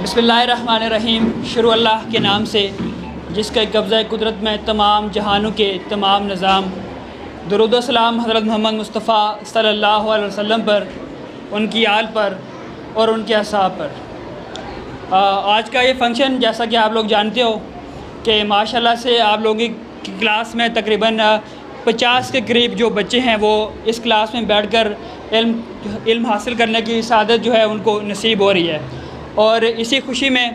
बिस्मिल्लाहिर्रहमानिर्रहीम। शुरू अल्लाह के नाम से जिसका कब्ज़ा कुदरत में तमाम जहानों के तमाम निज़ाम। दुरूद व सलाम हज़रत मोहम्मद मुस्तफ़ा सल्लल्लाहु अलैहि वसल्लम पर, उनकी आल पर और उनके असहाब पर। आज का ये फ़ंक्शन जैसा कि आप लोग जानते हो कि माशाल्लाह से आप लोगों की क्लास में तकरीबन 50 के करीब जो बच्चे हैं वो इस क्लास में बैठकर इल्म हासिल करने की सआदत जो है उनको नसीब हो रही है। और इसी खुशी में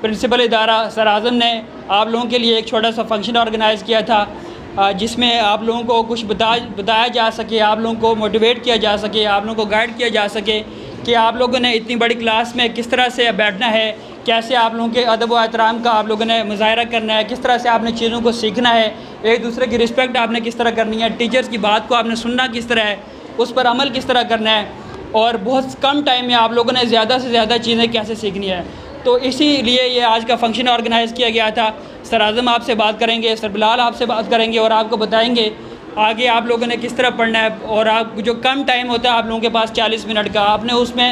प्रिंसिपल इदारा सर आज़म ने आप लोगों के लिए एक छोटा सा फंक्शन ऑर्गेनाइज़ किया था जिसमें आप लोगों को कुछ बताया जा सके, आप लोगों को मोटिवेट किया जा सके, आप लोगों को गाइड किया जा सके कि आप लोगों ने इतनी बड़ी क्लास में किस तरह से बैठना है, कैसे आप लोगों के अदब व एहतराम का आप लोगों ने मुज़ाहिरा करना है, किस तरह से आपने चीज़ों को सीखना है, एक दूसरे की रिस्पेक्ट आपने किस तरह करनी है, टीचर्स की बात को आपने सुनना किस तरह है, उस पर अमल किस तरह करना है और बहुत कम टाइम में आप लोगों ने ज़्यादा से ज़्यादा चीज़ें कैसे सीखनी है। तो इसीलिए ये आज का फंक्शन ऑर्गेनाइज़ किया गया था। सर आज़म आपसे बात करेंगे, सर बिलाल आपसे बात करेंगे और आपको बताएंगे आगे आप लोगों ने किस तरह पढ़ना है। और आप जो कम टाइम होता है आप लोगों के पास 40 मिनट का, आपने उसमें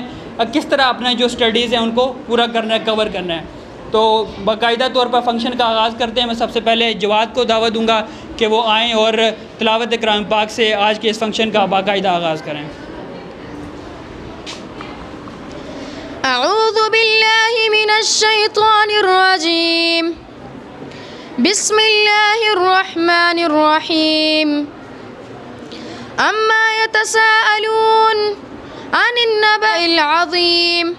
किस तरह अपने जो स्टडीज़ हैं उनको पूरा करना है, कवर करना है। तो बाकायदा तौर पर फंक्शन का आगाज़ करते हैं। मैं सबसे पहले जवाद को दावत दूँगा कि वो आएँ और तिलावत कुरान पाक से आज के इस फंक्शन का बाकायदा आगाज़ करें। अऊज़ु बिल्लाहि मिनश शैतानिर रजीम। बिस्मिल्लाहिर रहमानिर रहीम। अम्मा यतसाअलून अनिन नबइल अज़ीम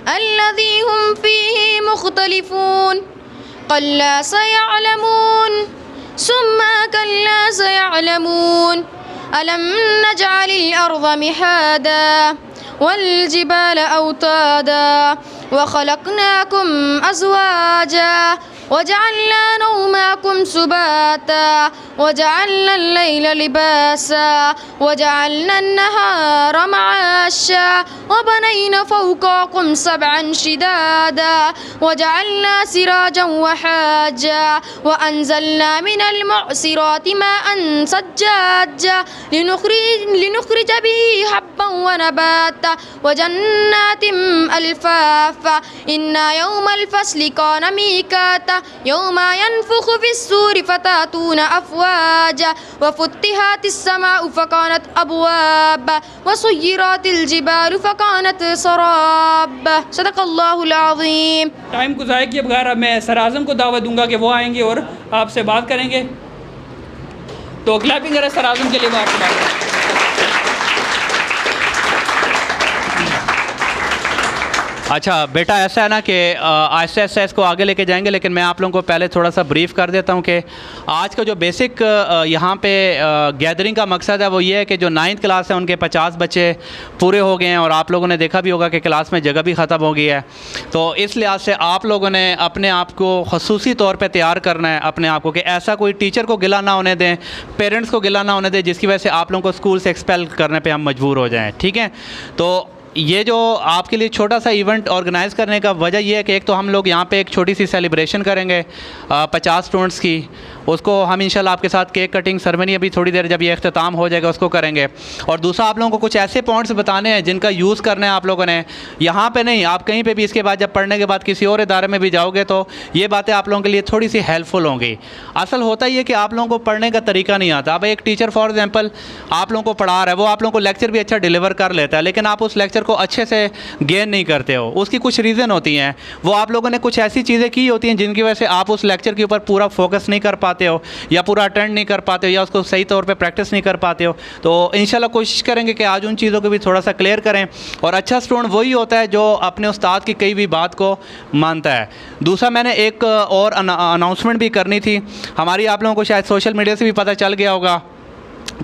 अल्लज़ी हुम फ़ीही मुख्तलिफ़ून कल्ला सयअलमून सुम्मा कल्ला सयअलमून अलम नजअलिल अर्ज़ मिहादा वल्जिबाल औतादा वखलक़नाकुम अज़वाजा वजअलना नौमकुम सुबाता वजअलना अल-लैल लिबासा वजअलना अन-नहार मआशा वबनैना फ़ौक़कुम सबअन शिदादा वजअलना सिराजन वहाजा वअनज़लना मिनल मुअसिराति माअन सज्जाजा लिनुख़रिज बिही हब्बन वनबाता वजन्नातिन अल्फ़ाफ़ा इन्ना यौमल फ़स्लि कान मीक़ाता यौमा यनफ़ुख़ु फ़िस्सूरि फ़तातूना अफ़वाजा वफ़ुत्तिहातिस समाउ फ़कानत अबवाबा वसुय्यिरातिल जिबालु फ़कानत सराबा। सदक़ल्लाहुल अज़ीम। टाइम को ज़ाया किए बगैर मैं सर आज़म को दावत दूँगा कि वो आएंगे और आपसे बात करेंगे। तो क्लैपिंग करें सर आज़म के लिए। बात करें। अच्छा बेटा, ऐसा है ना कि आहिस्ते आहिस्ते इसको आगे लेके जाएंगे, लेकिन मैं आप लोगों को पहले थोड़ा सा ब्रीफ़ कर देता हूँ कि आज का जो बेसिक यहाँ पे गैदरिंग का मकसद है वो ये है कि जो 9th क्लास है उनके 50 बच्चे पूरे हो गए हैं और आप लोगों ने देखा भी होगा कि क्लास में जगह भी ख़त्म हो गई है। तो इस लिहाज से आप लोगों ने अपने आप को ख़ुसूसी तौर पर तैयार करना है अपने आप को कि ऐसा कोई टीचर को गिला ना होने दें, पेरेंट्स को गिला ना होने दें जिसकी वजह से आप लोगों को स्कूल से एक्सपेल करने पर हम मजबूर हो जाएँ। ठीक है, तो ये जो आपके लिए छोटा सा इवेंट ऑर्गेनाइज़ करने का वजह ये है कि एक तो हम लोग यहाँ पे एक छोटी सी सेलिब्रेशन करेंगे 50 स्टूडेंट्स की, उसको हम इंशाल्लाह आपके साथ केक कटिंग सेरेमनी अभी थोड़ी देर जब ये अख्ताम हो जाएगा उसको करेंगे। और दूसरा आप लोगों को कुछ ऐसे पॉइंट्स बताने हैं जिनका यूज़ करना है आप लोगों ने, यहाँ पे नहीं आप कहीं पे भी इसके बाद जब पढ़ने के बाद किसी और इदारे में भी जाओगे तो ये बातें आप लोगों के लिए थोड़ी सी हेल्पफुल होंगी। असल होता ही है कि आप लोगों को पढ़ने का तरीका नहीं आता। अब एक टीचर फॉर एग्जाम्पल आप लोगों को पढ़ा रहा है, वो आप लोगों को लेक्चर भी अच्छा डिलीवर कर लेता है, लेकिन आप उस लेक्चर को अच्छे से गेन नहीं करते हो। उसकी कुछ रीज़न होती हैं, वो आप लोगों ने कुछ ऐसी चीज़ें की होती हैं जिनकी वजह से आप उस लेक्चर के ऊपर पूरा फोकस नहीं कर पाते हो या पूरा अटेंड नहीं कर पाते हो या उसको सही तौर पे प्रैक्टिस नहीं कर पाते हो। तो इंशाल्लाह कोशिश करेंगे कि आज उन चीज़ों को भी थोड़ा सा क्लियर करें। और अच्छा स्टूडेंट वही होता है जो अपने उस्ताद की कई भी बात को मानता है। दूसरा मैंने एक और अनाउंसमेंट भी करनी थी। हमारी आप लोगों को शायद सोशल मीडिया से भी पता चल गया होगा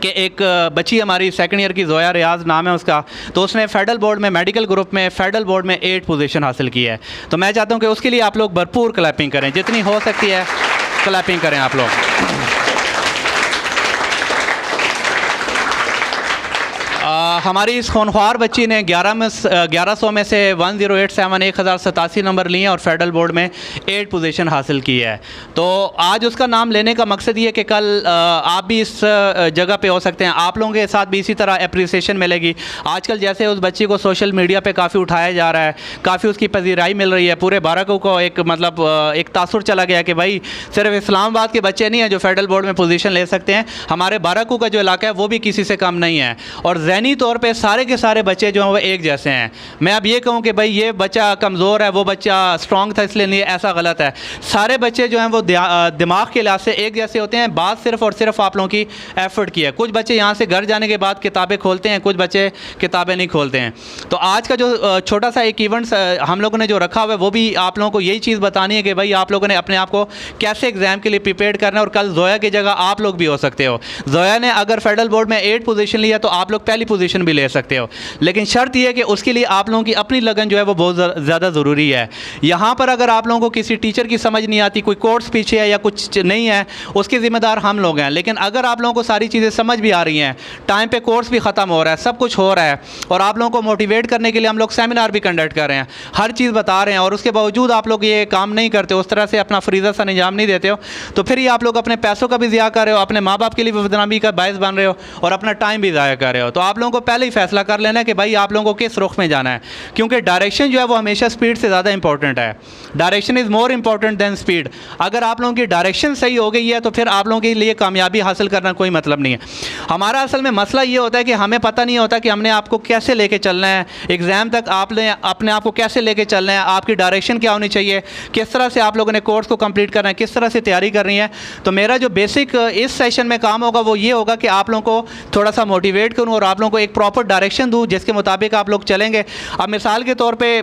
कि एक बच्ची हमारी 2nd ईयर की जोया रियाज नाम है उसका, तो उसने फेडरल बोर्ड में मेडिकल ग्रुप में फेडरल बोर्ड में 8 पोजीशन हासिल की है। तो मैं चाहता हूं कि उसके लिए आप लोग भरपूर क्लैपिंग करें, जितनी हो सकती है क्लैपिंग करें आप लोग। हमारी इस खूनख्वार बच्ची ने 1100 में से 1087 1087 नंबर लिए हैं और फेडरल बोर्ड में 8 पोजीशन हासिल की है। तो आज उसका नाम लेने का मकसद ये कि कल आप भी इस जगह पे हो सकते हैं, आप लोगों के साथ भी इसी तरह अप्रिसिएशन मिलेगी। आजकल जैसे उस बच्ची को सोशल मीडिया पे काफ़ी उठाया जा रहा है, काफ़ी उसकी पजीराई मिल रही है, पूरे बाराकू को एक मतलब एक तासुर चला गया कि भाई सिर्फ इस्लामाबाद के बच्चे नहीं हैं जो फेडरल बोर्ड में पोजीशन ले सकते हैं, हमारे बाराकू का जो इलाका है वो भी किसी से कम नहीं है। और ज़हनी तौर पे सारे के सारे बच्चे जो हैं वो एक जैसे हैं। मैं अब ये कहूँ कि भाई ये बच्चा कमज़ोर है, वो बच्चा स्ट्रॉन्ग था इसलिए नहीं, ऐसा गलत है। सारे बच्चे जो हैं वो दिमाग के लिहाज से एक जैसे होते हैं। बात सिर्फ और सिर्फ आप लोगों की एफ़र्ट की है। कुछ बच्चे यहाँ से घर जाने के बाद किताबें खोलते हैं, कुछ बच्चे किताबें नहीं खोलते हैं। तो आज का जो छोटा सा एक इवेंट्स हम लोगों ने जो रखा हुआ है वो भी आप लोगों को यही चीज़ बतानी है कि भाई आप लोगों ने अपने आप को कैसे एग्ज़ाम के लिए प्रिपेयर करना है। और कल जोया की जगह आप लोग भी हो सकते हो। जोया ने अगर फेडरल बोर्ड में 8 पोजीशन लिया तो आप लोग पहली पोजीशन भी ले सकते हो, लेकिन शर्त यह है कि उसके लिए आप लोगों की अपनी लगन जो है वो बहुत ज़्यादा ज़रूरी है। यहाँ पर अगर आप लोगों को किसी टीचर की समझ नहीं आती, कोई कोर्स पीछे है या कुछ नहीं है, उसके ज़िम्मेदार हम लोग हैं। लेकिन अगर आप लोगों को सारी चीज़ें समझ भी आ रही हैं, टाइम पे कोर्स भी ख़त्म हो रहा है, सब कुछ हो रहा है, और आप लोगों को मोटिवेट करने के लिए हम लोग सेमिनार भी कंडक्ट कर रहे हैं, हर चीज़ बता रहे हैं, और उसके बावजूद आप लोग ये काम नहीं करते, उस तरह से अपना फरीज़ा सा निजाम नहीं देते हो, तो फिर ये आप लोग अपने पैसों का भी ज़िया कर रहे हो, अपने माँ बाप के लिए भी बदनामी का बायस बन रहे हो, और अपना टाइम भी ज़ाया कर रहे हो। तो आप लोगों को पहले ही फैसला कर लेना है कि भाई आप लोगों को किस रुख में जाना है, क्योंकि डायरेक्शन जो है वो हमेशा स्पीड से ज़्यादा इंपॉर्टेंट है। Direction is more important than speed. अगर आप लोगों की डायरेक्शन सही हो गई है तो फिर आप लोगों के लिए कामयाबी हासिल करना कोई मतलब नहीं है। हमारा असल में मसला ये होता है कि हमें पता नहीं होता कि हमने आपको कैसे लेके चलना है, एग्ज़ाम तक आपने अपने आप को कैसे लेके चलना है, आपकी डायरेक्शन क्या होनी चाहिए, किस तरह से आप लोगों ने कोर्स को कंप्लीट करना है, किस तरह से तैयारी करनी है। तो मेरा जो बेसिक इस सेशन में काम होगा वो ये होगा कि आप लोगों को थोड़ा सा मोटिवेट करूँ और आप लोगों को एक प्रॉपर डायरेक्शन दूँ जिसके मुताबिक आप लोग चलेंगे। अब मिसाल के तौर पे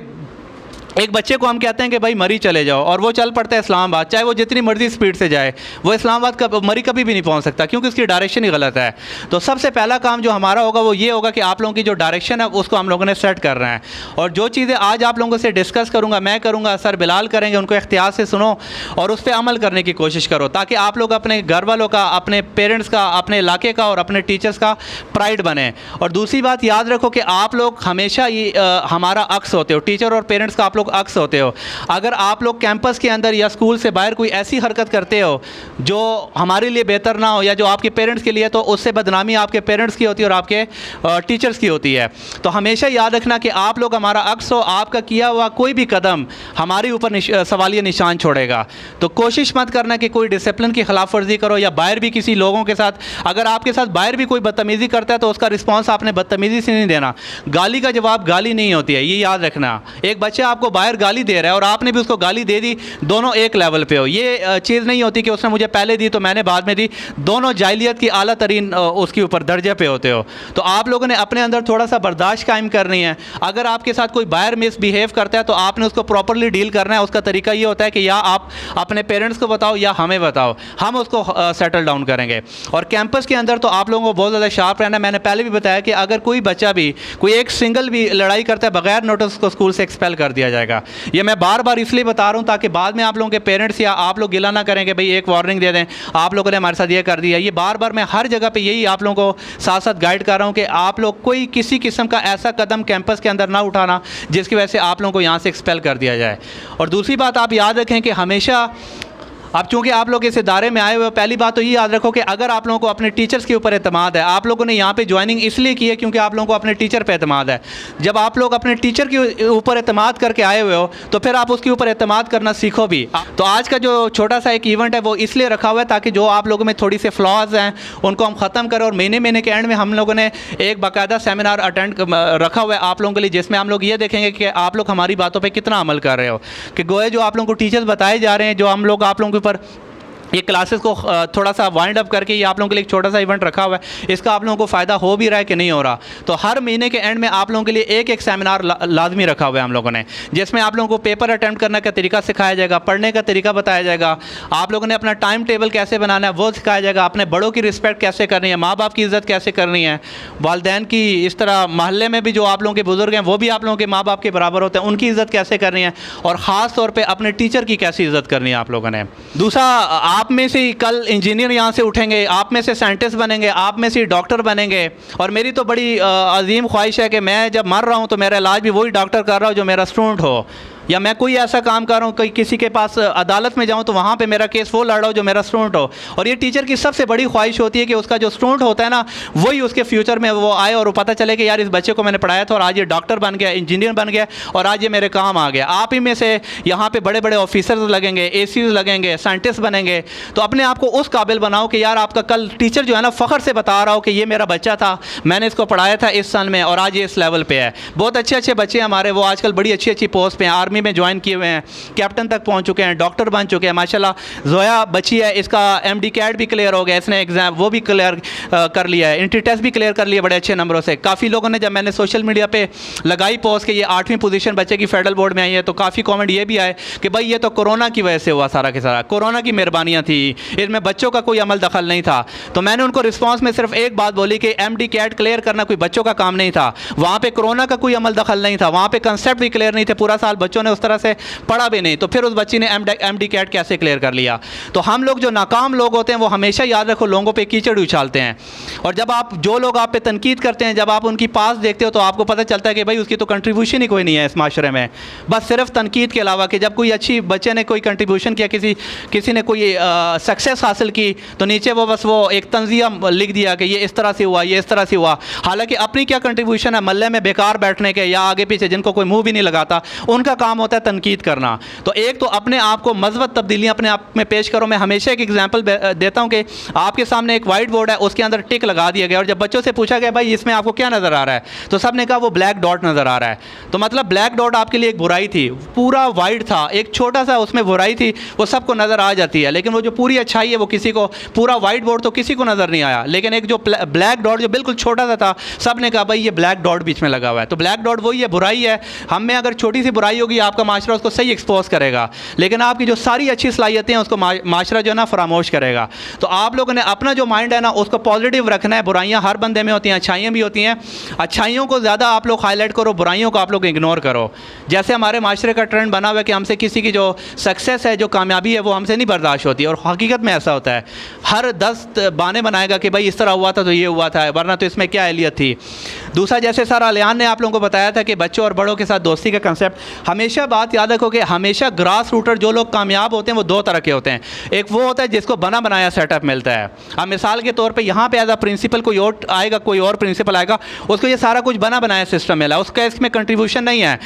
एक बच्चे को हम कहते हैं कि भाई मरी चले जाओ, और वो चल पड़ता है इस्लामाबाद, चाहे वो जितनी मर्जी स्पीड से जाए, वो इस्लामाबाद मरी कभी भी नहीं पहुंच सकता क्योंकि उसकी डायरेक्शन ही गलत है। तो सबसे पहला काम जो हमारा होगा वो ये होगा कि आप लोगों की जो डायरेक्शन है उसको हम लोगों ने सेट कर रहे हैं। और जो चीज़ें आज आप लोगों से डिस्कस करूँगा, मैं करूँगा, सर बिलाल करेंगे, उनको इख्तियार से सुनो और उस पर अमल करने की कोशिश करो, ताकि आप लोग अपने घर वालों का, अपने पेरेंट्स का, अपने इलाके का और अपने टीचर्स का प्राइड बने। और दूसरी बात याद रखो कि आप लोग हमेशा ये हमारा अक्स होते हो, टीचर और पेरेंट्स का आप लोग अक्स होते हो। अगर आप लोग कैंपस के अंदर या स्कूल से बाहर कोई ऐसी हरकत करते हो जो हमारे लिए बेहतर ना हो या जो आपके पेरेंट्स के लिए, तो उससे बदनामी आपके पेरेंट्स की होती है और आपके टीचर्स की होती है। तो हमेशा याद रखना कि आप लोग हमारा अक्स हो, आपका किया हुआ कोई भी कदम हमारे ऊपर सवालिया निशान छोड़ेगा। तो कोशिश मत करना कि कोई डिसिप्लिन की खिलाफ वर्जी करो या बाहर भी किसी लोगों के साथ, अगर आपके साथ बाहर भी कोई बदतमीज़ी करता है तो उसका रिस्पॉन्स आपने बदतमीज़ी से नहीं देना। गाली का जवाब गाली नहीं होती है, ये याद रखना। एक बच्चा आपको बाहर गाली दे रहा है और आपने भी उसको गाली दे दी, दोनों एक लेवल पे हो। ये चीज़ नहीं होती कि उसने मुझे पहले दी तो मैंने बाद में दी, दोनों जाहिलियत की आला तरीन उसके ऊपर दर्जे पे होते हो। तो आप लोगों ने अपने अंदर थोड़ा सा बर्दाश्त कायम करनी है। अगर आपके साथ कोई बाहर मिसबिहेव करता है तो आपने उसको प्रॉपरली डील करना है। उसका तरीका ये होता है कि या आप अपने पेरेंट्स को बताओ या हमें बताओ, हम उसको सेटल डाउन करेंगे। और कैंपस के अंदर तो आप लोगों को बहुत ज़्यादा शार्प रहना है। मैंने पहले भी बताया कि अगर कोई बच्चा भी कोई एक सिंगल भी लड़ाई करता है, बगैर नोटिस को स्कूल से एक्सपेल कर दिया जाएगा। ये मैं बार बार इसलिए बता रहा हूँ ताकि बाद में आप लोगों के पेरेंट्स या आप लोग गिला ना करें कि भाई एक वार्निंग दे दें, आप लोगों ने हमारे साथ ये कर दिया। ये बार बार मैं हर जगह पे यही आप लोगों को साथ साथ गाइड कर रहा हूँ कि आप लोग कोई किसी किस्म का ऐसा कदम कैंपस के अंदर ना उठाना जिसकी वजह से आप लोगों को यहाँ से एक्सपेल कर दिया जाए। और दूसरी बात आप याद रखें कि हमेशा अब चूँकि आप लोग इस इदारे में आए हुए हो, पहली बात तो ये याद रखो कि अगर आप लोगों को अपने टीचर्स के ऊपर एतमाद है, आप लोगों ने यहाँ पे ज्वाइनिंग इसलिए की है क्योंकि आप लोगों को अपने टीचर पे एतमाद है। जब आप लोग अपने टीचर के ऊपर एतमाद करके आए हुए हो तो फिर आप उसके ऊपर एतमाद करना सीखो भी। तो आज का जो छोटा सा एक इवेंट है वो इसलिए रखा हुआ है ताकि जो आप लोगों में थोड़ी से फ्लॉज हैं उनको हम ख़त्म करें। और महीने के एंड में हम लोगों ने एक बाकायदा सेमिनार अटेंड रखा हुआ है आप लोगों के लिए, जिसमें हम लोग ये देखेंगे कि आप लोग हमारी बातों पर कितना अमल कर रहे हो, कि गोया जो आप लोगों को टीचर्स बताए जा रहे हैं, जो हम लोग आप लोगों के ऊपर ये क्लासेस को थोड़ा सा वाइंड अप करके ये आप लोगों के लिए एक छोटा सा इवेंट रखा हुआ है, इसका आप लोगों को फ़ायदा हो भी रहा है कि नहीं हो रहा। तो हर महीने के एंड में आप लोगों के लिए एक सेमिनार लाजमी रखा हुआ है हम लोगों ने, जिसमें आप लोगों को पेपर अटैम्प्ट करने का तरीका सिखाया जाएगा, पढ़ने का तरीका बताया जाएगा, आप लोगों ने अपना टाइम टेबल कैसे बनाना है वो सिखाया जाएगा, अपने बड़ों की रिस्पेक्ट कैसे करनी है, माँ बाप की इज़्ज़त कैसे करनी है, वालिदैन की, इस तरह महल्ले में भी जो आप लोगों के बुज़ुर्ग हैं वो भी आप लोगों के माँ बाप के बराबर होते हैं, उनकी इज़्ज़त कैसे करनी है, और ख़ास तौर पर अपने टीचर की कैसी इज़्ज़त करनी है आप लोगों ने। दूसरा, आप में से कल इंजीनियर यहाँ से उठेंगे, आप में से साइंटिस्ट बनेंगे, आप में से डॉक्टर बनेंगे। और मेरी तो बड़ी अजीम ख्वाहिश है कि मैं जब मर रहा हूँ तो मेरा इलाज भी वही डॉक्टर कर रहा हो जो मेरा स्टूडेंट हो, या मैं कोई ऐसा काम कर रहा हूँ कहीं किसी के पास अदालत में जाऊँ तो वहाँ पे मेरा केस वो लड़ रहा हो जो मेरा स्टूडेंट हो। और ये टीचर की सबसे बड़ी ख्वाहिश होती है कि उसका जो स्टूडेंट होता है ना वही उसके फ्यूचर में वो आए और वो पता चले कि यार इस बच्चे को मैंने पढ़ाया था और आज ये डॉक्टर बन गया, इंजीनियर बन गया और आज ये मेरे काम आ गया। आप ही में से यहाँ पर बड़े बड़े ऑफिसर्स लगेंगे, ACs लगेंगे, साइंटिस्ट बनेंगे। तो अपने आप को उस काबिल बनाओ कि यार आपका कल टीचर जो है ना फ़ख्र से बता रहा हो कि ये मेरा बच्चा था, मैंने इसको पढ़ाया था इस सन में और आज ये इस लेवल पर है। बहुत अच्छे अच्छे बच्चे हमारे वो आजकल बड़ी अच्छी अच्छी पोस्ट पे हैं, आर्मी में ज्वाइन किए हुए हैं, कैप्टन तक पहुंच चुके हैं, डॉक्टर बन चुके हैं माशाल्लाह। जोया बच्ची है, इसका MD कैट भी क्लियर हो गया, इसने एग्ज़ाम वो भी क्लियर कर लिया है, इंट्री टेस्ट भी क्लियर कर लिया बड़े अच्छे नंबरों से। काफ़ी लोगों ने जब मैंने सोशल मीडिया पे लगाई पोस्ट कि ये 8वीं पोजीशन बच्चे की फेडरल बोर्ड में आई है तो काफ़ी कमेंट ये भी आए कि भाई ये तो कोरोना की वजह से हुआ, सारा के सारा कोरोना की मेहरबानियाँ थी, इसमें बच्चों का कोई अमल दखल नहीं था। तो मैंने उनको रिस्पॉन्स में सिर्फ एक बात बोली कि MD कैट क्लियर करना कोई बच्चों का काम नहीं था, वहाँ पर कोरोना का कोई अमल दखल नहीं था, वहाँ पर कंसेप्ट भी क्लियर नहीं थे, पूरा साल बच्चों ने उस तरह से पढ़ा भी नहीं, तो फिर उस बच्ची ने MD कैट कैसे क्लियर कर लिया। तो हम लोग जो नाकाम लोग होते हैं वो हमेशा याद रखो लोगों पे कीचड़ उछालते हैं। और जब आप जो लोग आप पे तनकीद करते हैं, जब आप उनकी पास देखते हो तो आपको पता चलता है कि भाई उसकी तो कंट्रीब्यूशन ही कोई नहीं है इस माशरे में, बस सिर्फ तनकीद के अलावा। कि जब कोई अच्छी बच्चे ने कोई कंट्रीब्यूशन किया, किसी ने कोई सक्सेस हासिल की तो नीचे वो बस वो एक तंजिया लिख दिया कि ये इस तरह से हुआ, ये इस तरह से हुआ। हालांकि अपनी क्या कंट्रीब्यूशन है, मल्ले में बेकार बैठने के या आगे पीछे जिनको कोई मुँह भी नहीं लगाता, उनका काम होता है तनकीद करना। तो एक तो अपने आप को मज़बत तब्दीलियाँ अपने आप में पेश करो। मैं हमेशा एक एग्जांपल देता हूँ कि आपके सामने एक वाइट बोर्ड है, उसके अंदर टिक लगा दिया गया और जब बच्चों से पूछा गया भाई इसमें आपको क्या नज़र आ रहा है, तो सब ने कहा वो ब्लैक डॉट नज़र आ रहा है। तो मतलब ब्लैक डॉट आपके लिए एक बुराई थी, पूरा वाइट था, एक छोटा सा उसमें बुराई थी, वो सबको नज़र आ जाती है, लेकिन वो जो पूरी अच्छाई है वो किसी को, पूरा वाइट बोर्ड तो किसी को नज़र नहीं आया, लेकिन एक जो ब्लैक डॉट जो बिल्कुल छोटा सा था, सब ने कहा भाई ये ब्लैक डॉट बीच में लगा हुआ है। तो ब्लैक डॉट वही है, बुराई है। हम में अगर छोटी सी बुराई होगी आपका माशरा उसको सही एक्सपोज करेगा, लेकिन आपकी जो सारी अच्छी सलाहियतें हैं उसको माशरा जो है ना फरामोश करेगा। तो आप लोगों ने अपना जो माइंड है ना उसको पॉजिटिव रखना है। बुराइयां हर बंदे में होती हैं, अच्छाइयाँ भी होती हैं, अच्छाइयों को ज़्यादा आप लोग हाईलाइट करो, बुराइयों को आप लोग इग्नोर करो। जैसे हमारे माशरे का ट्रेंड बना हुआ है कि हमसे किसी की जो सक्सेस है, जो कामयाबी है, वो हमसे नहीं बर्दाश्त होती, और हकीकत में ऐसा होता है। हर 10 बहाने बनाएगा कि भाई इस तरह हुआ था तो ये हुआ था, वरना तो इसमें क्या अहलियत थी। दूसरा, जैसे सर अलियान ने आप लोगों को बताया था कि बच्चों और बड़ों के साथ दोस्ती का कंसेप्ट, हमेशा बात याद रखो कि हमेशा ग्रास रूटर जो लोग कामयाब होते हैं वो दो तरह के होते हैं। एक वो होता है जिसको बना बनाया सेटअप मिलता है। अब मिसाल के तौर पे यहाँ पे एज अ प्रिंसिपल कोई और आएगा, कोई और प्रिंसिपल आएगा, उसको ये सारा कुछ बना बनाया सिस्टम मिला, उसका इसमें कंट्रीब्यूशन नहीं है,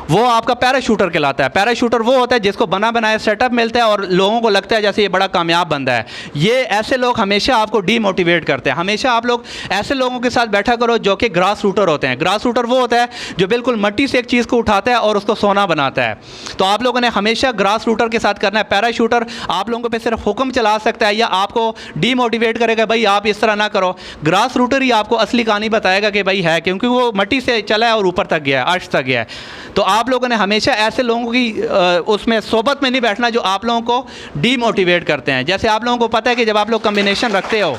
वो आपका पैराशूटर कहलाता है। पैराशूटर वो होता है जिसको बना बनाया सेटअप मिलता है और लोगों को लगता है जैसे ये बड़ा कामयाब बंदा है। ये ऐसे लोग हमेशा आपको डीमोटिवेट करते हैं। हमेशा आप लोग ऐसे लोगों के साथ बैठा करो जो कि ग्रास रूटर होते हैं। ग्रास रूटर वो होता है जो बिल्कुल मिट्टी से एक चीज़ को उठाता है और उसको सोना बनाता है। तो आप लोगों ने हमेशा ग्रास रूटर के साथ करना है। पैराशूटर आप लोगों पर सिर्फ हुक्म चला सकता है या आपको डीमोटिवेट करेगा, भाई आप इस तरह ना करो। ग्रास रूटर ही आपको असली कहानी बताएगा कि भाई है, क्योंकि वो मिट्टी से चला है और ऊपर तक गया है, अर्श तक गया है। तो आप लोगों ने हमेशा ऐसे लोगों की उसमें सोबत में नहीं बैठना जो आप लोगों को डीमोटिवेट करते हैं। जैसे आप लोगों को पता है कि जब आप लोग कॉम्बिनेशन रखते हो,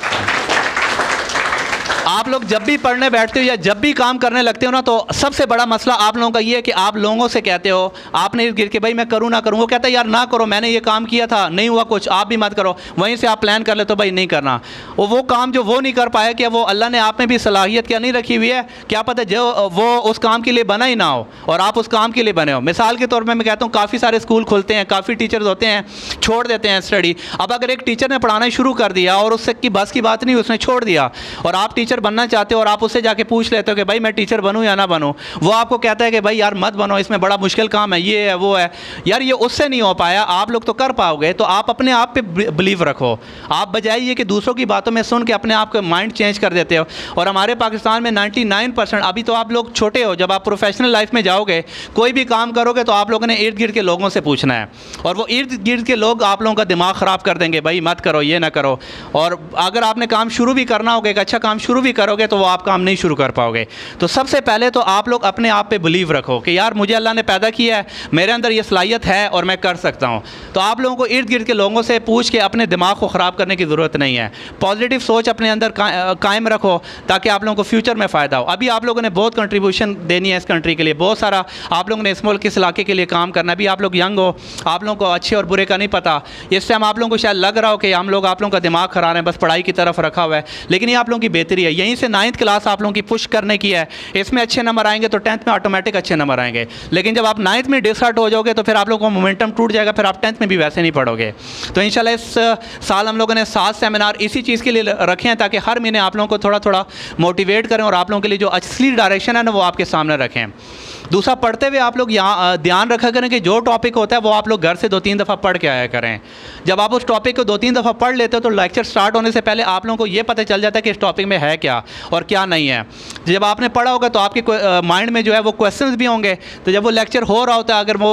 आप लोग जब भी पढ़ने बैठते हो या जब भी काम करने लगते हो ना, तो सबसे बड़ा मसला आप लोगों का ये है कि आप लोगों से कहते हो, आपने इर्द गिर्द के भाई मैं करूँ ना करूँ, वो कहता है यार ना करो, मैंने ये काम किया था नहीं हुआ कुछ, आप भी मत करो। वहीं से आप प्लान कर ले तो भाई नहीं करना। वो काम जो वो नहीं कर पाया, कि वो अल्लाह ने आप में भी सलाहियत क्या नहीं रखी हुई है, क्या पता जो वो उस काम के लिए बना ही ना हो और आप उस काम के लिए बने हो। मिसाल के तौर पर मैं कहता हूँ काफ़ी सारे स्कूल खुलते हैं, काफ़ी टीचर्स होते हैं छोड़ देते हैं स्टडी। अब अगर एक टीचर ने पढ़ाना शुरू कर दिया और उससे की बस की बात नहीं, उसने छोड़ दिया, और आप टीचर बनना चाहते हो और आप उससे जाके पूछ लेते हो कि भाई मैं टीचर बनूं या ना बनूं, वो आपको कहता है कि भाई यार मत बनो, इसमें बड़ा मुश्किल काम है, ये है वो है। यार ये उससे नहीं हो पाया, आप लोग तो कर पाओगे। तो आप अपने आप पे बिलीव रखो, आप बजाय ये कि दूसरों की बातों में सुन के अपने आप को माइंड चेंज कर देते हो। और हमारे पाकिस्तान में 99%, अभी तो आप लोग छोटे हो, जब आप प्रोफेशनल लाइफ में जाओगे, कोई भी काम करोगे तो आप लोगों ने इर्द गिर्द के लोगों से पूछना है, और वो इर्द गिर्द के लोग आप लोगों का दिमाग ख़राब कर देंगे, भाई मत करो, ये ना करो। और अगर आपने काम शुरू भी करना होगा, एक अच्छा काम शुरू भी भी करोगे तो वो आप काम नहीं शुरू कर पाओगे। तो सबसे पहले तो आप लोग अपने आप पे बिलीव रखो कि यार मुझे अल्लाह ने पैदा किया है, मेरे अंदर ये सलाहियत है और मैं कर सकता हूँ। तो आप लोगों को इर्द गिर्द के लोगों से पूछ के अपने दिमाग को ख़राब करने की ज़रूरत नहीं है। पॉजिटिव सोच अपने अंदर कायम रखो ताकि आप लोगों को फ्यूचर में फ़ायदा हो। अभी आप लोगों ने बहुत कंट्रीब्यूशन देनी है इस कंट्री के लिए, बहुत सारा आप लोगों ने इस मुल्क, इस इलाके के लिए काम करना है। अभी आप लोग यंग हो, आप लोगों को अच्छे और बुरे का नहीं पता। इस टाइम आप लोगों को शायद लग रहा हो कि हम लोग, आप लोगों का दिमाग खराब है, बस पढ़ाई की तरफ रखा हुआ है, लेकिन ये आप लोगों की बेहतरी है। यहीं से 9th क्लास आप लोगों की पुश करने की है, इसमें अच्छे नंबर आएंगे तो 10th में ऑटोमेटिक अच्छे नंबर आएंगे। लेकिन जब आप 9th में डिसहार्ट हो जाओगे तो फिर आप लोगों का मोमेंटम टूट जाएगा, फिर आप 10th में भी वैसे नहीं पढ़ोगे। तो इंशाल्लाह इस साल हम लोगों ने 7 सेमिनार इसी चीज़ के लिए रखे हैं ताकि हर महीने आप लोगों को थोड़ा थोड़ा मोटिवेट करें और आप लोगों के लिए जो असली डायरेक्शन है ना वो आपके सामने रखें। दूसरा, पढ़ते हुए आप लोग यहाँ ध्यान रखा करें कि जो टॉपिक होता है वो आप लोग घर से 2-3 दफ़ा पढ़ के आया करें। जब आप उस टॉपिक को 2-3 दफ़ा पढ़ लेते हो तो लेक्चर स्टार्ट होने से पहले आप लोगों को ये पता चल जाता है कि इस टॉपिक में है क्या और क्या नहीं है। जब आपने पढ़ा होगा तो आपके माइंड में जो है वो क्वेश्चंस भी होंगे। तो जब वो लेक्चर हो रहा होता है, अगर वो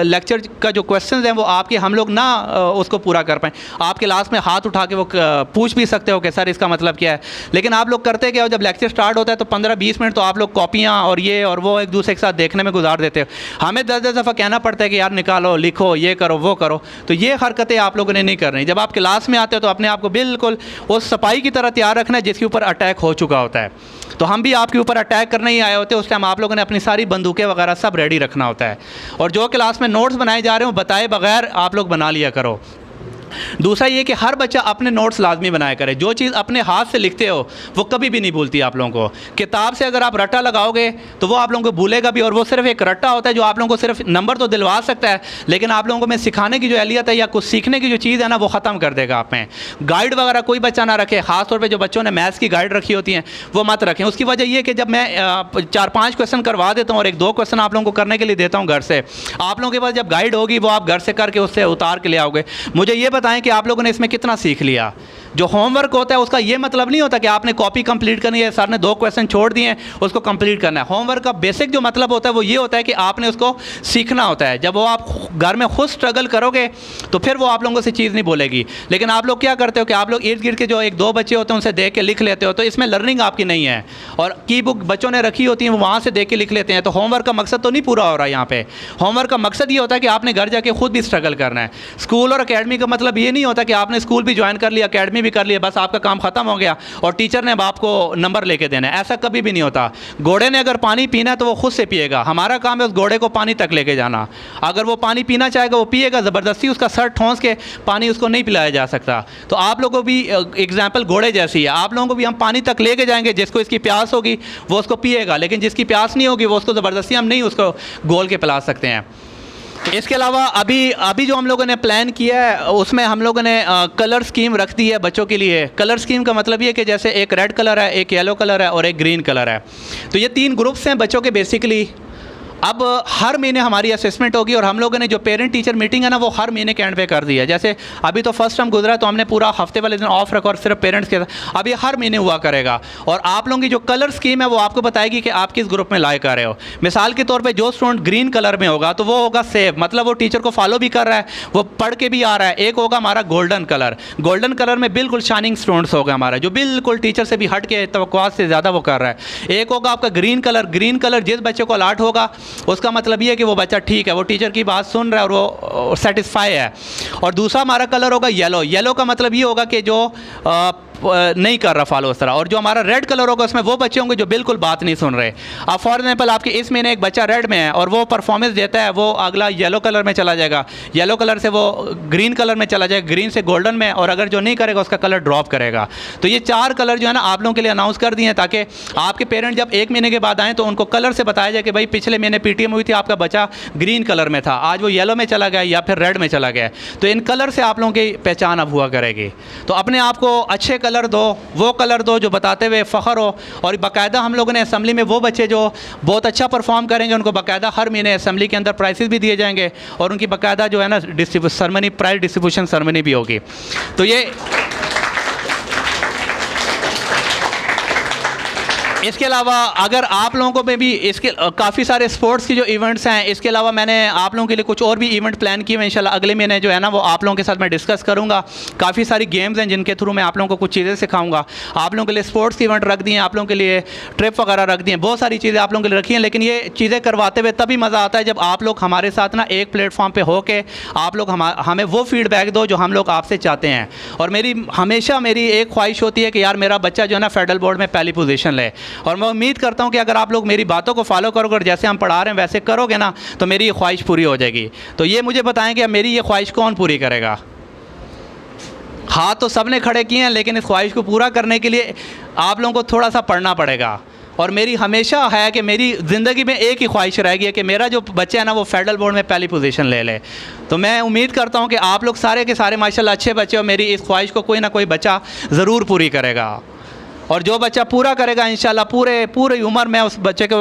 लेक्चर का जो क्वेश्चंस हैं वो आपके, हम लोग ना उसको पूरा कर पाएँ, आप क्लास में हाथ उठा के वो पूछ भी सकते हो कि सर इसका मतलब क्या है। लेकिन आप लोग करते क्या हो, जब लेक्चर स्टार्ट होता है तो 15-20 मिनट तो आप लोग कॉपियाँ और ये और वो एक दूसरे के साथ देखने में गुजार देते हो। हमें 10-10 दफ़ा कहना पड़ता है कि यार निकालो, लिखो, ये करो, वो करो। तो ये हरकतें आप लोगों ने नहीं करनी। जब आप क्लास में आते हो तो अपने आप को बिल्कुल उस सपाई की तरह तैयार रखना है जिसके ऊपर अटैक हो चुका होता है। तो हम भी आपके ऊपर अटैक करने ही आए होते हैं, उस टाइम आप लोगों ने अपनी सारी बंदूकें वगैरह सब रेडी रखना होता है। और जो क्लास में नोट्स बनाए जा रहे हो बताए बगैर आप लोग बना लिया करो। दूसरा ये कि हर बच्चा अपने नोट्स लाजमी बनाया करे। जो चीज़ अपने हाथ से लिखते हो वो कभी भी नहीं भूलती आप लोगों को। किताब से अगर आप रट्टा लगाओगे तो वो आप लोगों को भूलेगा भी, और वो सिर्फ एक रट्टा होता है जो आप लोगों को सिर्फ नंबर तो दिलवा सकता है, लेकिन आप लोगों को में सिखाने की जो अहलियत है या कुछ सीखने की जो चीज़ है ना वो ख़त्म कर देगा आप में। गाइड वगैरह कोई बच्चा ना रखे, ख़ासतौर पर जो बच्चों ने मैथ्स की गाइड रखी होती हैं वो मत रखें। उसकी वजह ये कि जब मैं 4-5 क्वेश्चन करवा देता हूँ और 1-2 क्वेश्चन आप लोगों को करने के लिए देता हूँ घर से, आप लोगों के पास जब गाइड होगी वो आप घर से करके उससे उतार के ले आओगे। मुझे ये बताएं कि आप लोगों ने इसमें कितना सीख लिया। जो होमवर्क होता है उसका ये मतलब नहीं होता कि आपने कॉपी कंप्लीट करनी है, सर ने 2 क्वेश्चन छोड़ दिए हैं उसको कंप्लीट करना है। होमवर्क का बेसिक जो मतलब होता है वो ये होता है कि आपने उसको सीखना होता है। जब वो आप घर में खुद स्ट्रगल करोगे तो फिर वो आप लोगों से चीज़ नहीं बोलेगी। लेकिन आप लोग क्या करते हो कि आप लोग इर्द गिर्द के जो 1-2 बच्चे होते हैं उनसे देख के लिख लेते हो, तो इसमें लर्निंग आपकी नहीं है। और की बुक बच्चों ने रखी होती है वो वहाँ से देख के लिख लेते हैं, तो होमवर्क का मकसद तो नहीं पूरा हो रहा है यहाँ पे। होमवर्क का मकसद ये होता है कि आपने घर जाके खुद भी स्ट्रगल करना है। स्कूल और अकेडमी का मतलब ये नहीं होता कि आपने स्कूल भी ज्वाइन कर लिया, अकेडमी भी कर लिया, बस आपका काम खत्म हो गया और टीचर ने आपको नंबर लेके देना है। ऐसा कभी भी नहीं होता। घोड़े ने अगर पानी पीना है तो वो खुद से पिएगा। हमारा काम है उस घोड़े को पानी तक लेके जाना। अगर वो पानी पीना चाहेगा वो पिएगा, ज़बरदस्ती उसका सर ठोंस के पानी उसको नहीं पिलाया जा सकता। तो आप लोगों को भी एग्जाम्पल घोड़े जैसी है। आप लोगों को भी हम पानी तक लेके जाएंगे, जिसको इसकी प्यास होगी वो उसको पिएगा, लेकिन जिसकी प्यास नहीं होगी वो उसको ज़बरदस्ती हम नहीं उसको गोल के पिला सकते हैं। इसके अलावा अभी जो हम लोगों ने प्लान किया है उसमें हम लोगों ने कलर स्कीम रख दी है बच्चों के लिए। कलर स्कीम का मतलब ये है कि जैसे एक रेड कलर है, एक येलो कलर है और एक ग्रीन कलर है। तो ये 3 ग्रुप्स हैं बच्चों के बेसिकली। अब हर महीने हमारी असेसमेंट होगी और हम लोगों ने जो पेरेंट टीचर मीटिंग है ना वो हर महीने के एंड पे कर दी है। जैसे अभी तो फर्स्ट टर्म गुजरा तो हमने पूरा हफ्ते वाले दिन ऑफ रखा और सिर्फ पेरेंट्स के साथ। अब ये हर महीने हुआ करेगा और आप लोगों की जो कलर स्कीम है वो आपको बताएगी कि आप किस ग्रुप में लायक आ रहे हो। मिसाल के तौर पर जो स्टूडेंट ग्रीन कलर में होगा तो वो होगा सेफ, मतलब वो टीचर को फॉलो भी कर रहा है, वो पढ़ के भी आ रहा है। एक होगा हमारा गोल्डन कलर। गोल्डन कलर में बिल्कुल शाइनिंग स्टूडेंट्स होगा हमारा, जो बिल्कुल टीचर से भी हट के तवक्कुआत से ज़्यादा वो कर रहा है। एक होगा आपका ग्रीन कलर। ग्रीन कलर जिस बच्चे को अलाट होगा उसका मतलब कि वो बच्चा ठीक है, वो टीचर की बात सुन रहा है और वो सेटिस्फाई है। और दूसरा हमारा कलर होगा येलो। येलो का मतलब ये होगा कि जो नहीं कर रहा फॉलो उस तरह। और जो हमारा रेड कलर होगा उसमें वो बच्चे होंगे जो बिल्कुल बात नहीं सुन रहे। अब फॉर एग्जाम्पल आपके इस महीने एक बच्चा रेड में है और वो परफॉर्मेंस देता है, वो अगला येलो कलर में चला जाएगा, येलो कलर से वो ग्रीन कलर में चला जाएगा, ग्रीन से गोल्डन में, और अगर जो नहीं करेगा उसका कलर ड्रॉप करेगा। तो ये 4 कलर जो है ना आप लोगों के लिए अनाउंस कर दिए हैं ताकि आपके पेरेंट जब 1 महीने के बाद आएँ तो उनको कलर से बताया जाए कि भाई पिछले महीने पीटीएम हुई थी, आपका बच्चा ग्रीन कलर में था, आज वो येलो में चला गया या फिर रेड में चला गया। तो इन कलर से आप लोगों की पहचान अब हुआ करेगी। तो अपने आप को अच्छे कलर दो, वो कलर दो जो बताते हुए फ़ख्र हो। और बाकायदा हम लोगों ने असम्बली में वो बच्चे जो बहुत अच्छा परफॉर्म करेंगे उनको बाकायदा हर महीने असम्बली के अंदर प्राइसेस भी दिए जाएंगे और उनकी बाकायदा जो है ना सरमनी, प्राइज डिस्ट्रीब्यूशन सरमनी भी होगी। तो इसके अलावा अगर आप लोगों को भी इसके काफ़ी सारे स्पोर्ट्स की जो इवेंट्स हैं, इसके अलावा मैंने आप लोगों के लिए कुछ और भी इवेंट प्लान किए हैं। इंशाल्लाह अगले महीने जो है ना वो आप लोगों के साथ मैं डिस्कस करूंगा। काफ़ी सारी गेम्स हैं जिनके थ्रू मैं आप लोगों को कुछ चीज़ें सिखाऊंगा। आप लोगों के लिए स्पोर्ट्स की इवेंट रख दिए, आप लोगों के लिए ट्रिप वगैरह रख दिए, बहुत सारी चीज़ें आप लोगों के लिए रखी हैं। लेकिन ये चीज़ें करवाते हुए तभी मज़ा आता है जब आप लोग हमारे साथ ना एक प्लेटफॉर्म पर होकर आप लोग हमें वो फीडबैक दो जो हम लोग आपसे चाहते हैं। और हमेशा मेरी एक ख्वाहिश होती है कि यार मेरा बच्चा जो है ना फेडरल बोर्ड में पहली पोजीशन ले। और मैं उम्मीद करता हूं कि अगर आप लोग मेरी बातों को फॉलो करोगे और जैसे हम पढ़ा रहे हैं वैसे करोगे ना तो मेरी ये ख्वाहिश पूरी हो जाएगी। तो ये मुझे बताएं कि मेरी ये ख्वाहिश कौन पूरी करेगा। हाथ तो सबने खड़े किए हैं, लेकिन इस ख्वाहिश को पूरा करने के लिए आप लोगों को थोड़ा सा पढ़ना पड़ेगा। और मेरी हमेशा है कि मेरी ज़िंदगी में एक ही ख्वाहिश रहेगी कि मेरा जो बच्चा है ना वो फेडरल बोर्ड में पहली पोजीशन ले ले। तो मैं उम्मीद करता हूं कि आप लोग सारे के सारे माशाल्लाह अच्छे बच्चे हो। मेरी इस ख्वाहिश को कोई ना कोई बच्चा ज़रूर पूरी करेगा। और जो बच्चा पूरा करेगा इंशाल्लाह पूरी उम्र में उस बच्चे को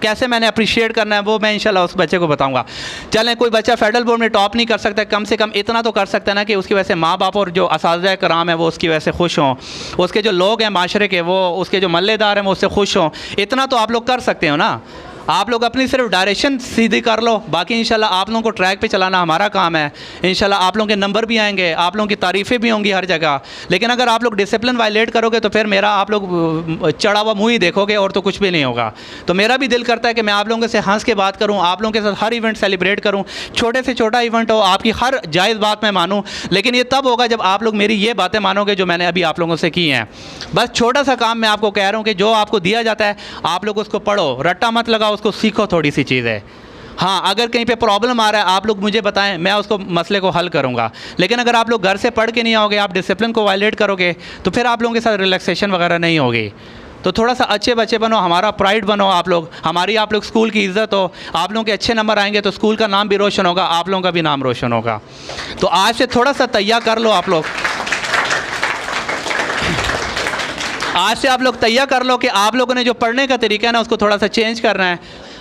कैसे मैंने अप्रिशिएट करना है वो मैं इंशाल्लाह उस बच्चे को बताऊंगा। चलें, कोई बच्चा फेडरल बोर्ड में टॉप नहीं कर सकता, कम से कम इतना तो कर सकता है ना कि उसकी वजह से माँ बाप और जो असातिज़ा कराम है वो उसकी वजह से खुश हों, उसके जो लोग हैं माशरे के वो उसके जो मल्लेदार हैं वो उससे खुश हों। इतना तो आप लोग कर सकते हो ना। आप लोग अपनी सिर्फ डायरेक्शन सीधी कर लो, बाकी इंशाल्लाह आप लोगों को ट्रैक पे चलाना हमारा काम है। इंशाल्लाह आप लोगों के नंबर भी आएंगे, आप लोगों की तारीफ़ें भी होंगी हर जगह। लेकिन अगर आप लोग डिसिप्लिन वायलेट करोगे तो फिर मेरा आप लोग चढ़ा हुआ मुँह ही देखोगे और तो कुछ भी नहीं होगा। तो मेरा भी दिल करता है कि मैं आप लोगों से हंस के बात करूँ, आप लोगों के साथ हर इवेंट सेलिब्रेट करूँ, छोटे से छोटा इवेंट हो, आपकी हर जायज़ बात मैं मानूँ। लेकिन ये तब होगा जब आप लोग मेरी ये बातें मानोगे जो मैंने अभी आप लोगों से की हैं। बस छोटा सा काम मैं आपको कह रहा हूँ कि जो आपको दिया जाता है आप लोग उसको पढ़ो, रट्टा मत लगाओ, उसको सीखो, थोड़ी सी चीज़ है। हाँ, अगर कहीं पे प्रॉब्लम आ रहा है आप लोग मुझे बताएं, मैं उसको मसले को हल करूँगा। लेकिन अगर आप लोग घर से पढ़ के नहीं आओगे, आप डिसिप्लिन को वायलेट करोगे तो फिर आप लोगों के साथ रिलैक्सेशन वगैरह नहीं होगी। तो थोड़ा सा अच्छे बच्चे बनो, हमारा प्राइड बनो आप लोग, हमारी आप लोग स्कूल की इज़्ज़त हो। आप लोगों के अच्छे नंबर आएंगे तो स्कूल का नाम भी रोशन होगा, आप लोगों का भी नाम रोशन होगा। तो आज से थोड़ा सा तैयार कर लो आप लोग, आज से आप लोग तैयार कर लो कि आप लोगों ने जो पढ़ने का तरीका है ना उसको थोड़ा सा चेंज करना है।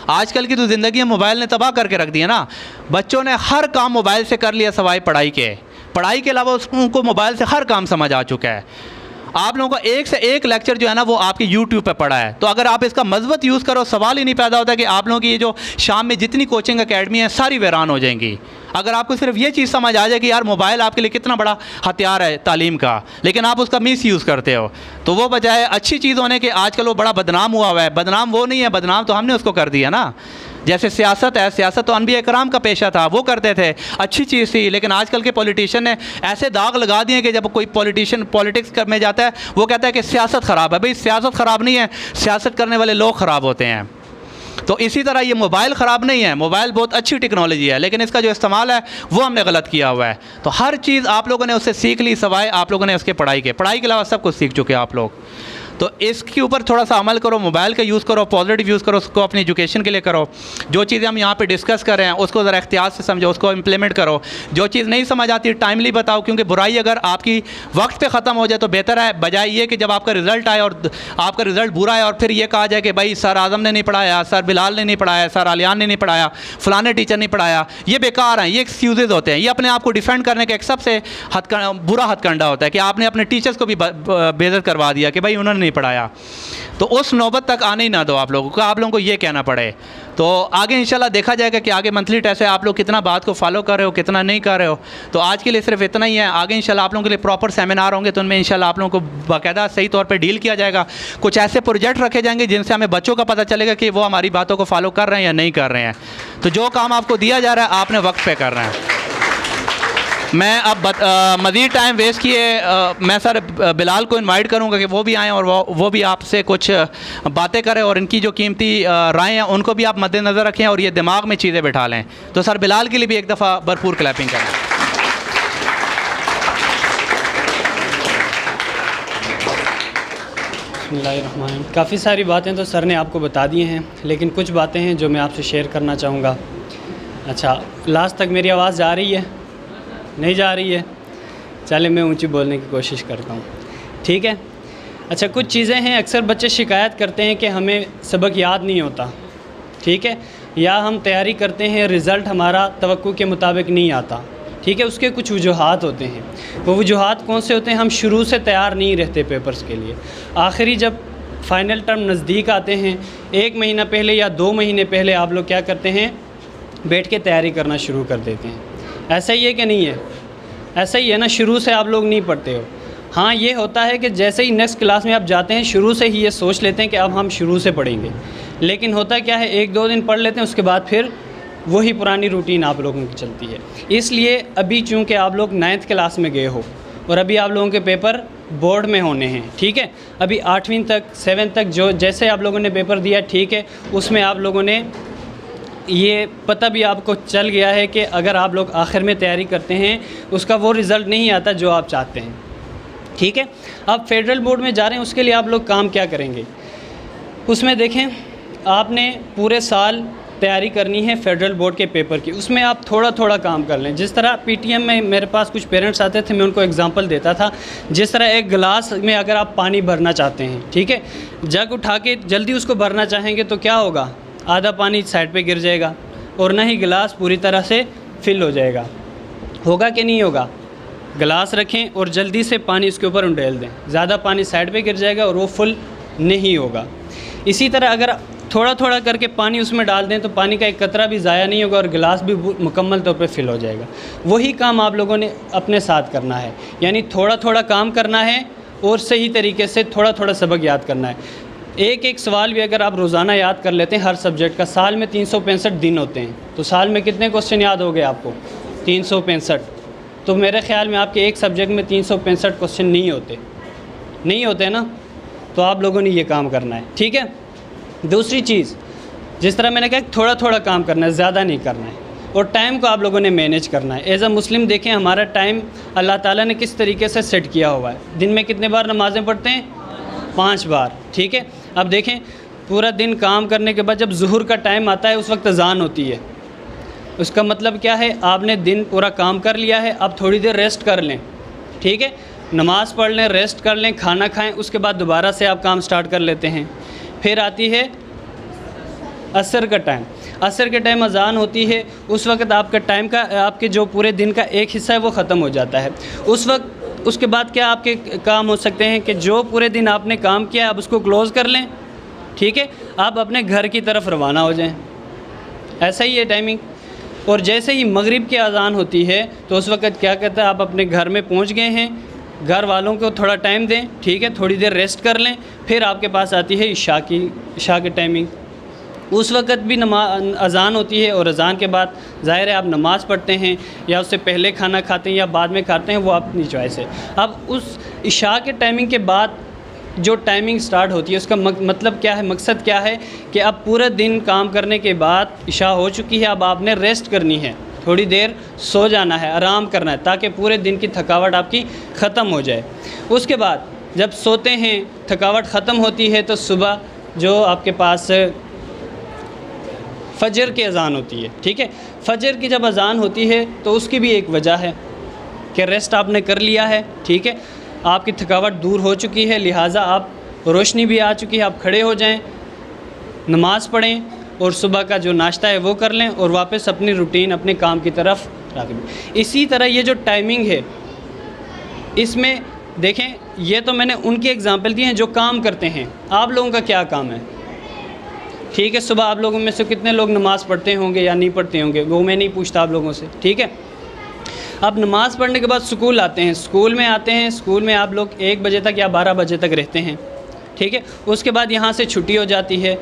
आजकल की तो ज़िंदगी मोबाइल ने तबाह करके रख दी है ना। बच्चों ने हर काम मोबाइल से कर लिया सिवाय पढ़ाई के अलावा उनको मोबाइल से हर काम समझ आ चुका है। आप लोगों का एक से एक लेक्चर जो है ना वो आपके YouTube पे पड़ा है। तो अगर आप इसका मज़बूत यूज़ करो, सवाल ही नहीं पैदा होता कि आप लोगों की ये जो शाम में जितनी कोचिंग अकेडमी है सारी वीरान हो जाएंगी। अगर आपको सिर्फ ये चीज़ समझ आ जाए कि यार मोबाइल आपके लिए कितना बड़ा हथियार है तालीम का, लेकिन आप उसका मिस यूज़ करते हो, तो वो बजाय अच्छी चीज़ होने के आजकल वो बड़ा बदनाम हुआ है। बदनाम वो नहीं है, बदनाम तो हमने उसको कर दिया ना। जैसे सियासत है, सियासत तो अनबिया इकराम का पेशा था, वो करते थे, अच्छी चीज़ थी। लेकिन आजकल के पॉलिटिशियन ने ऐसे दाग लगा दिए कि जब कोई पॉलिटिशियन पॉलिटिक्स करने जाता है वो कहता है कि सियासत ख़राब है। भाई सियासत ख़राब नहीं है, सियासत करने वाले लोग ख़राब होते हैं। तो इसी तरह ये मोबाइल ख़राब नहीं है, मोबाइल बहुत अच्छी टेक्नोलॉजी है, लेकिन इसका जो इस्तेमाल है वो हमने गलत किया हुआ है। तो हर चीज़ आप लोगों ने उससे सीख ली, सवाए आप लोगों ने उसके पढ़ाई के अलावा सब कुछ सीख चुके हैं आप लोग। तो इसके ऊपर थोड़ा सा अमल करो, मोबाइल का यूज़ करो, पॉजिटिव यूज़ करो, उसको अपनी एजुकेशन के लिए करो। जो चीज़ें हम यहाँ पे डिस्कस कर रहे हैं उसको ज़रा एहतियात से समझो, उसको इम्प्लीमेंट करो। जो चीज़ नहीं समझ आती टाइमली बताओ, क्योंकि बुराई अगर आपकी वक्त पे ख़त्म हो जाए तो बेहतर है, बजाय ये कि जब आपका रिज़ल्ट आए और आपका रिज़ल्ट बुरा है और फिर ये कहा जाए कि भाई सर आज़म ने नहीं पढ़ाया, सर बिलाल ने नहीं पढ़ाया, सर आलियान ने नहीं पढ़ाया, फ़लाने टीचर नहीं पढ़ाया। ये बेकार हैं, ये एक्सक्यूज़ होते हैं। ये अपने आप को डिफेंड करने का एक सबसे बुरा हथकंडा होता है कि आपने अपने टीचर्स को भी बेइज्जत करवा दिया कि भाई उन्होंने नहीं पढ़ाया। तो उस नौबत तक आने ही ना दो आप लोगों को, आप लोगों को ये कहना पड़े। तो आगे इंशाल्लाह देखा जाएगा कि आगे मंथली टेस्ट है, आप लोग कितना बात को फॉलो कर रहे हो, कितना नहीं कर रहे हो। तो आज के लिए सिर्फ इतना ही है। आगे इंशाल्लाह आप लोगों के लिए प्रॉपर सेमिनार होंगे तो उनमें इंशाल्लाह आप लोगों को बाकायदा सही तौर पे डील किया जाएगा। कुछ ऐसे प्रोजेक्ट रखे जाएंगे जिनसे हमें बच्चों का पता चलेगा कि वो हमारी बातों को फॉलो कर रहे हैं या नहीं कर रहे हैं। तो जो काम आपको दिया जा रहा है आपने वक्त पे करना है। मैं अब मज़ीद टाइम वेस्ट किए मैं सर बिलाल को इनवाइट करूंगा कि वो भी आएँ और वो भी आपसे कुछ बातें करें और इनकी जो कीमती राय हैं उनको भी आप मद्देनज़र रखें और ये दिमाग में चीज़ें बिठा लें। तो सर बिलाल के लिए भी एक दफ़ा भरपूर क्लैपिंग करें। काफ़ी सारी बातें तो सर ने आपको बता दी हैं, लेकिन कुछ बातें हैं जो मैं आपसे शेयर करना चाहूँगा। अच्छा, लास्ट तक मेरी आवाज़ जा रही है? नहीं जा रही है? चले मैं ऊंची बोलने की कोशिश करता हूँ, ठीक है। अच्छा, कुछ चीज़ें हैं, अक्सर बच्चे शिकायत करते हैं कि हमें सबक याद नहीं होता, ठीक है, या हम तैयारी करते हैं रिज़ल्ट हमारा तवक्कुह के मुताबिक नहीं आता, ठीक है। उसके कुछ वजूहात होते हैं। वो वजूहात कौन से होते हैं? हम शुरू से तैयार नहीं रहते पेपर्स के लिए। आखिरी जब फ़ाइनल टर्म नज़दीक आते हैं, 1 महीना पहले या 2 महीने पहले आप लोग क्या करते हैं, बैठ के तैयारी करना शुरू कर देते हैं। ऐसा ही है कि नहीं है? ऐसा ही है ना, शुरू से आप लोग नहीं पढ़ते हो। हाँ, ये होता है कि जैसे ही नेक्स्ट क्लास में आप जाते हैं शुरू से ही ये सोच लेते हैं कि अब हम शुरू से पढ़ेंगे, लेकिन होता क्या है 1-2 दिन पढ़ लेते हैं, उसके बाद फिर वही पुरानी रूटीन आप लोगों की चलती है। इसलिए अभी चूँकि आप लोग 9th क्लास में गए हो और अभी आप लोगों के पेपर बोर्ड में होने हैं, ठीक है, अभी 8वीं तक 7th तक जो जैसे आप लोगों ने पेपर दिया, ठीक है, उसमें आप लोगों ने ये पता भी आपको चल गया है कि अगर आप लोग आखिर में तैयारी करते हैं उसका वो रिज़ल्ट नहीं आता जो आप चाहते हैं, ठीक है। अब फेडरल बोर्ड में जा रहे हैं, उसके लिए आप लोग काम क्या करेंगे, उसमें देखें आपने पूरे साल तैयारी करनी है फेडरल बोर्ड के पेपर की, उसमें आप थोड़ा थोड़ा काम कर लें। जिस तरह पीटीएम में मेरे पास कुछ पेरेंट्स आते थे, मैं उनको एग्जांपल देता था, जिस तरह एक गिलास में अगर आप पानी भरना चाहते हैं, ठीक है, जग उठा के जल्दी उसको भरना चाहेंगे तो क्या होगा, आधा पानी साइड पे गिर जाएगा और ना ही गिलास पूरी तरह से फिल हो जाएगा। होगा कि नहीं होगा? गिलास रखें और जल्दी से पानी उसके ऊपर उंडेल दें, ज़्यादा पानी साइड पे गिर जाएगा और वो फुल नहीं होगा। इसी तरह अगर थोड़ा थोड़ा करके पानी उसमें डाल दें तो पानी का एक कतरा भी ज़ाया नहीं होगा और गिलास भी मुकम्मल तौर पे फिल हो जाएगा। वही काम आप लोगों ने अपने साथ करना है, यानी थोड़ा थोड़ा काम करना है और सही तरीके से थोड़ा थोड़ा सबक याद करना है। एक एक सवाल भी अगर आप रोज़ाना याद कर लेते हैं हर सब्जेक्ट का, साल में 365 दिन होते हैं, तो साल में कितने क्वेश्चन याद हो गए आपको? 365। तो मेरे ख्याल में आपके एक सब्जेक्ट में 365 क्वेश्चन नहीं होते ना, तो आप लोगों ने ये काम करना है, ठीक है। दूसरी चीज़, जिस तरह मैंने कहा थोड़ा थोड़ा काम करना है, ज़्यादा नहीं करना है, और टाइम को आप लोगों ने मैनेज करना है। एज़ अ मुस्लिम देखें हमारा टाइम अल्लाह ताला ने किस तरीके से सेट किया हुआ है। दिन में कितने बार नमाज़ें पढ़ते हैं? 5 बार, ठीक है। अब देखें पूरा दिन काम करने के बाद जब ज़ुहर का टाइम आता है उस वक्त अज़ान होती है, उसका मतलब क्या है, आपने दिन पूरा काम कर लिया है, अब थोड़ी देर रेस्ट कर लें, ठीक है, नमाज़ पढ़ लें, रेस्ट कर लें, खाना खाएं, उसके बाद दोबारा से आप काम स्टार्ट कर लेते हैं। फिर आती है असर का टाइम, असर के टाइम अज़ान होती है, उस वक्त आपका टाइम का, आपके जो पूरे दिन का एक हिस्सा है वो ख़त्म हो जाता है। उस वक्त उसके बाद क्या आपके काम हो सकते हैं कि जो पूरे दिन आपने काम किया है आप उसको क्लोज़ कर लें, ठीक है, आप अपने घर की तरफ रवाना हो जाएं। ऐसा ही है टाइमिंग। और जैसे ही मगरिब की अज़ान होती है तो उस वक्त क्या कहता है, आप अपने घर में पहुंच गए हैं, घर वालों को थोड़ा टाइम दें, ठीक है, थोड़ी देर रेस्ट कर लें, फिर आपके पास आती है इशा की टाइमिंग। उस वक़्त भी अज़ान होती है और अज़ान के बाद ज़ाहिर है आप नमाज़ पढ़ते हैं या उससे पहले खाना खाते हैं या बाद में खाते हैं, वो अपनी चॉइस है। अब उस इशा के टाइमिंग के बाद जो टाइमिंग स्टार्ट होती है उसका मतलब क्या है, मकसद क्या है कि अब पूरा दिन काम करने के बाद इशा हो चुकी है, अब आपने रेस्ट करनी है, थोड़ी देर सो जाना है, आराम करना है, ताकि पूरे दिन की थकावट आपकी ख़त्म हो जाए। उसके बाद जब सोते हैं, थकावट ख़त्म होती है, तो सुबह जो आपके पास फ़जर की अज़ान होती है, ठीक है, फ़जर की जब अज़ान होती है तो उसकी भी एक वजह है कि रेस्ट आपने कर लिया है, ठीक है, आपकी थकावट दूर हो चुकी है, लिहाजा आप रोशनी भी आ चुकी है, आप खड़े हो जाएं, नमाज़ पढ़ें और सुबह का जो नाश्ता है वो कर लें और वापस अपनी रूटीन, अपने काम की तरफ रख लें। इसी तरह ये जो टाइमिंग है, इसमें देखें, ये तो मैंने उनके एग्ज़ाम्पल दिए हैं जो काम करते हैं। आप लोगों का क्या काम है, ठीक है, सुबह आप लोगों में से कितने लोग नमाज़ पढ़ते होंगे या नहीं पढ़ते होंगे, वो मैं नहीं पूछता आप लोगों से, ठीक है। अब नमाज़ पढ़ने के बाद स्कूल आते हैं, स्कूल में आते हैं, स्कूल में आप लोग 1 बजे तक या 12 बजे तक रहते हैं, ठीक है। उसके बाद यहाँ से छुट्टी हो जाती है।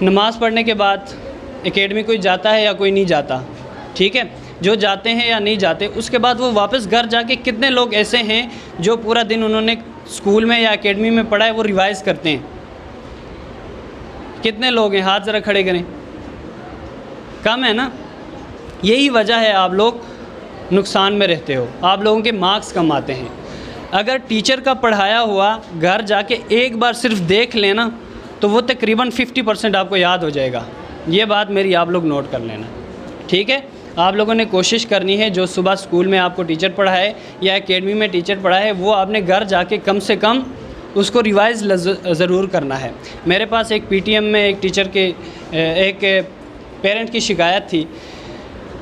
नमाज़ पढ़ने के बाद एकेडमी कोई जाता है या कोई नहीं जाता, ठीक है, जो जाते हैं या नहीं जाते, उसके बाद वो वापस घर जाके कितने लोग ऐसे हैं जो पूरा दिन उन्होंने स्कूल में या एकेडमी में पढ़ा है वो रिवाइज़ करते हैं? कितने लोग हैं, हाथ ज़रा खड़े करें। कम है ना। यही वजह है आप लोग नुकसान में रहते हो, आप लोगों के मार्क्स कम आते हैं। अगर टीचर का पढ़ाया हुआ घर जाके एक बार सिर्फ देख लेना तो वो तकरीबन 50% आपको याद हो जाएगा। ये बात मेरी आप लोग नोट कर लेना, ठीक है। आप लोगों ने कोशिश करनी है जो सुबह स्कूल में आपको टीचर पढ़ाए या एकेडमी में टीचर पढ़ाए वो आपने घर जाके कम से कम उसको रिवाइज़ ज़रूर करना है। मेरे पास एक पीटीएम में एक टीचर के एक पेरेंट की शिकायत थी,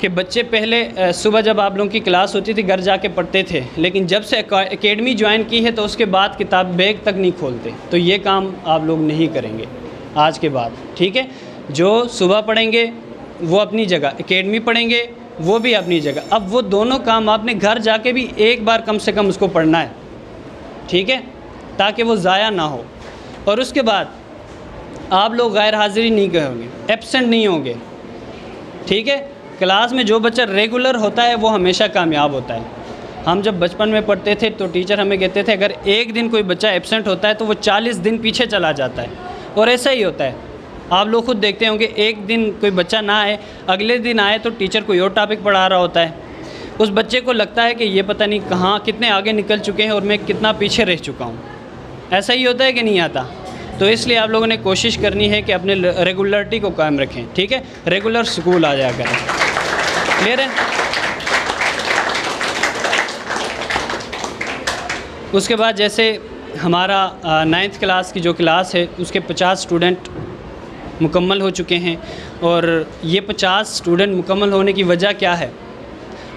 कि बच्चे पहले सुबह जब आप लोगों की क्लास होती थी घर जाके पढ़ते थे, लेकिन जब से एकेडमी ज्वाइन की है तो उसके बाद किताब बैग तक नहीं खोलते। तो ये काम आप लोग नहीं करेंगे आज के बाद, ठीक है। जो सुबह पढ़ेंगे वो अपनी जगह, एकेडमी पढ़ेंगे वो भी अपनी जगह। अब वो दोनों काम आपने घर जाके भी एक बार कम से कम उसको पढ़ना है, ठीक है, ताकि वो ज़ाया ना हो। और उसके बाद आप लोग गैर हाज़िरी नहीं करोगे, एब्सेंट नहीं होंगे, ठीक है। क्लास में जो बच्चा रेगुलर होता है वो हमेशा कामयाब होता है। हम जब बचपन में पढ़ते थे तो टीचर हमें कहते थे अगर एक दिन कोई बच्चा एब्सेंट होता है तो वो 40 दिन पीछे चला जाता है, और ऐसा ही होता है। आप लोग खुद देखते होंगे, एक दिन कोई बच्चा ना आए, अगले दिन आए तो टीचर कोई और टॉपिक पढ़ा रहा होता है। उस बच्चे को लगता है कि ये पता नहीं कहाँ कितने आगे निकल चुके हैं और मैं कितना पीछे रह चुका हूँ। ऐसा ही होता है कि नहीं आता? तो इसलिए आप लोगों ने कोशिश करनी है कि अपने रेगुलरिटी को कायम रखें, ठीक है। रेगुलर स्कूल आ जाया करें, क्लियर है। उसके बाद जैसे हमारा 9th क्लास की जो क्लास है उसके 50 स्टूडेंट मुकम्मल हो चुके हैं, और ये 50 स्टूडेंट मुकम्मल होने की वजह क्या है?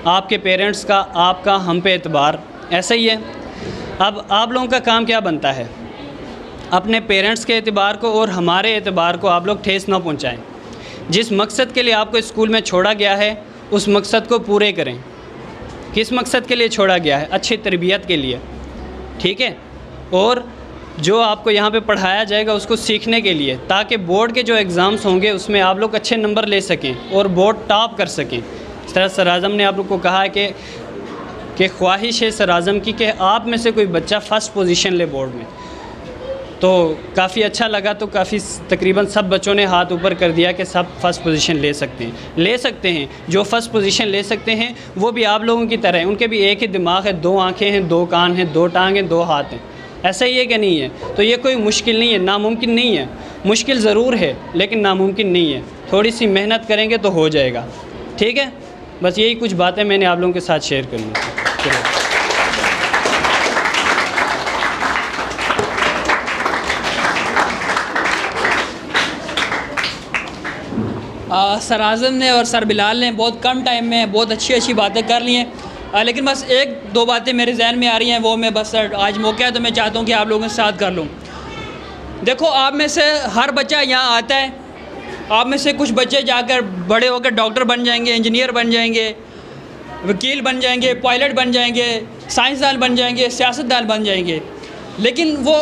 आपके पेरेंट्स का, आपका हम पे एतबार, ऐसा ही है। अब आप लोगों का काम क्या बनता है? अपने पेरेंट्स के एतबार को और हमारे एतबार को आप लोग ठेस ना पहुंचाएं। जिस मकसद के लिए आपको स्कूल में छोड़ा गया है उस मकसद को पूरे करें। किस मकसद के लिए छोड़ा गया है? अच्छी तरबियत के लिए, ठीक है। और जो आपको यहाँ पे पढ़ाया जाएगा उसको सीखने के लिए, ताकि बोर्ड के जो एग्ज़ाम्स होंगे उसमें आप लोग अच्छे नंबर ले सकें और बोर्ड टॉप कर सकें। इस तरह सर आज़म ने आप लोग को कहा है कि ख्वाहिश है सर आज़म की कि आप में से कोई बच्चा फ़र्स्ट पोजीशन ले बोर्ड में। तो काफ़ी अच्छा लगा, तो काफ़ी तकरीबन सब बच्चों ने हाथ ऊपर कर दिया कि सब फर्स्ट पोजीशन ले सकते हैं। जो फ़र्स्ट पोजीशन ले सकते हैं वो भी आप लोगों की तरह हैं, उनके भी एक ही दिमाग है, 2 आँखें हैं, 2 कान हैं, 2 टांग हैं, 2 हाथ हैं। ऐसा ही है कि नहीं है? तो ये कोई मुश्किल नहीं है, नामुमकिन नहीं है। मुश्किल ज़रूर है लेकिन नामुमकिन नहीं है। थोड़ी सी मेहनत करेंगे तो हो जाएगा, ठीक है। बस यही कुछ बातें मैंने आप लोगों के साथ शेयर करनी थी। सर आज़म ने और सर बिलाल ने बहुत कम टाइम में बहुत अच्छी बातें कर ली हैं, लेकिन बस 1-2 बातें मेरे जहन में आ रही हैं, वो मैं बस सर आज मौका है तो मैं चाहता हूँ कि आप लोगों के साथ कर लूँ। देखो, आप में से हर बच्चा यहाँ आता है, आप में से कुछ बच्चे जाकर बड़े होकर डॉक्टर बन जाएंगे, इंजीनियर बन जाएंगे, वकील बन जाएंगे, पायलट बन जाएंगे, साइंसदान बन जाएंगे, सियासतदान बन जाएंगे। लेकिन वो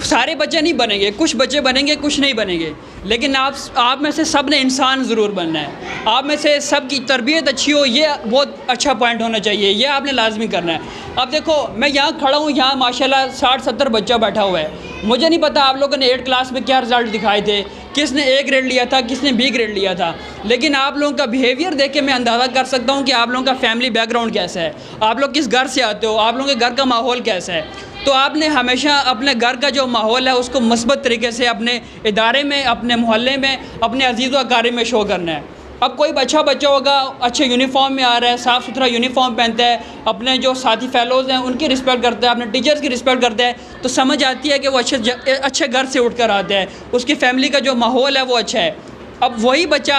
सारे बच्चे नहीं बनेंगे, कुछ बच्चे बनेंगे, कुछ नहीं बनेंगे। लेकिन आप में से सब ने इंसान ज़रूर बनना है। आप में से सब की तरबियत अच्छी हो, ये बहुत अच्छा पॉइंट होना चाहिए, ये आपने लाजमी करना है। अब देखो, मैं यहाँ खड़ा हूँ, यहाँ माशाल्लाह 60-70 बच्चा बैठा हुआ है। मुझे नहीं पता आप लोगों ने 8 क्लास में क्या रिज़ल्ट दिखाए थे, किसने A ग्रेड लिया था, किसने B ग्रेड लिया था। लेकिन आप लोगों का बिहेवियर देख के मैं अंदाज़ा कर सकता हूँ कि आप लोगों का फैमिली बैकग्राउंड कैसा है, आप लोग किस घर से आते हो, आप लोगों के घर का माहौल कैसा है। तो आपने हमेशा अपने घर का जो माहौल है उसको मस्बत तरीके से अपने इदारे में, अपने मोहल्ले में, अपने अजीज़ व अकारिब में शो करना है। अब कोई अच्छा बच्चा होगा, अच्छे यूनिफॉर्म में आ रहा है, साफ़ सुथरा यूनिफॉर्म पहनता है, अपने जो साथी फेलोज़ हैं उनकी रिस्पेक्ट करता है, अपने टीचर्स की रिस्पेक्ट करता है, तो समझ आती है कि वो अच्छे घर से उठ कर आता है, उसकी फैमिली का जो माहौल है वो अच्छा है। अब वही बच्चा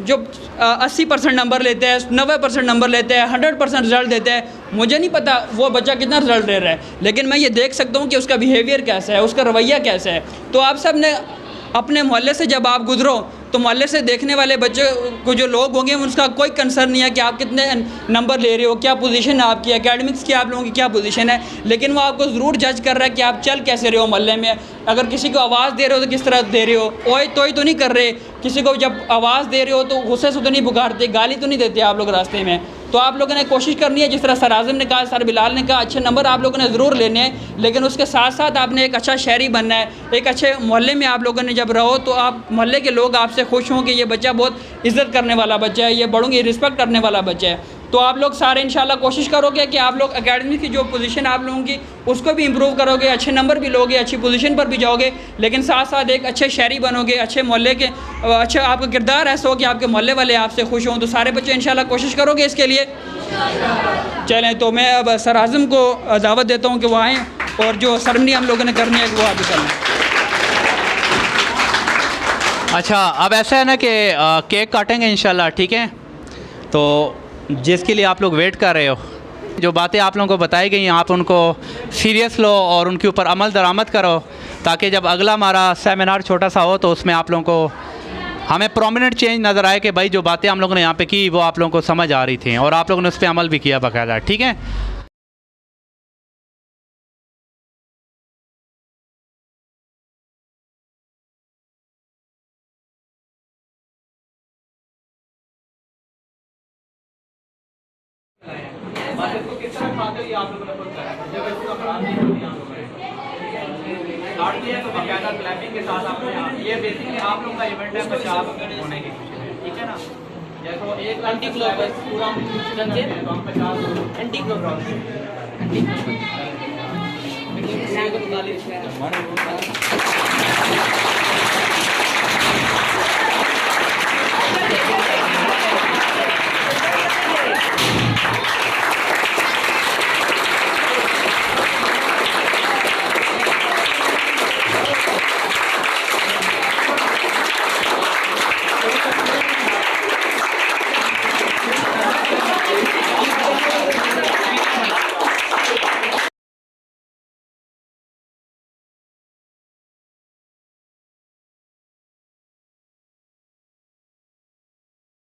जो 80% नंबर लेते हैं, 90% नंबर लेते हैं, 100% रिज़ल्ट देते हैं, मुझे नहीं पता वो बच्चा कितना रिज़ल्ट ले रहा है, लेकिन मैं ये देख सकता हूँ कि उसका बिहेवियर कैसा है, उसका रवैया कैसा है। तो आप सब ने अपने मोहल्ले से जब आप गुजरो तो मोहल्ले से देखने वाले बच्चे को जो लोग होंगे उनका कोई कंसर्न नहीं है कि आप कितने नंबर ले रहे हो, क्या पोजीशन है आपकी, एकेडमिक्स की आप लोगों की क्या पोजीशन है, लेकिन वो आपको ज़रूर जज कर रहा है कि आप चल कैसे रहे हो मोहल्ले में। अगर किसी को आवाज़ दे रहे हो तो किस तरह दे रहे हो, ओए तोय तो नहीं कर रहे, किसी को जब आवाज़ दे रहे हो तो गुस्से से तो नहीं पुकारते, गाली तो नहीं देते आप लोग रास्ते में। तो आप लोगों ने कोशिश करनी है, जिस तरह सर आज़म ने कहा, सर बिलाल ने कहा, अच्छे नंबर आप लोगों ने ज़रूर लेने हैं, लेकिन उसके साथ साथ आपने एक अच्छा शहरी बनना है। एक अच्छे मोहल्ले में आप लोगों ने जब रहो तो आप मोहल्ले के लोग आपसे खुश हों कि ये बच्चा बहुत इज़्ज़त करने वाला बच्चा है, ये बड़ों की रिस्पेक्ट करने वाला बच्चा है। तो आप लोग सारे इंशाल्लाह कोशिश करोगे कि आप लोग एकेडमी की जो पोजीशन आप लोगों की उसको भी इम्प्रूव करोगे, अच्छे नंबर भी लोगे, अच्छी पोजीशन पर भी जाओगे, लेकिन साथ साथ एक अच्छे शहरी बनोगे, अच्छे मोहल्ले के, अच्छे आपका किरदार ऐसा हो कि आपके मोहल्ले वाले आपसे खुश हों। तो सारे बच्चे इंशाल्लाह कोशिश करोगे इसके लिए। चलें, तो मैं अब सर आज़म को दावत देता हूँ कि वो आएँ और जो सरमनी हम लोगों ने करनी है वो आप भी कर लें। अच्छा, अब ऐसा है ना कि केक काटेंगे इंशाल्लाह, ठीक है। तो जिसके लिए आप लोग वेट कर रहे हो, जो बातें आप लोगों को बताई गई हैं आप उनको सीरियस लो और उनके ऊपर अमल दरामद करो, ताकि जब अगला हमारा सेमिनार छोटा सा हो तो उसमें आप लोगों को हमें प्रोमिनेंट चेंज नज़र आए कि भाई जो बातें हम लोगों ने यहाँ पे की वो आप लोगों को समझ आ रही थी और आप लोगों ने उस पर अमल भी किया बाकायदा। ठीक है। ये बेसिकली आप लोगों का इवेंट है 50 होने की खुशी में, ठीक है ना। जैसे 1 लाख एंटी क्लॉकवाइज पूरा हम 50 एंटी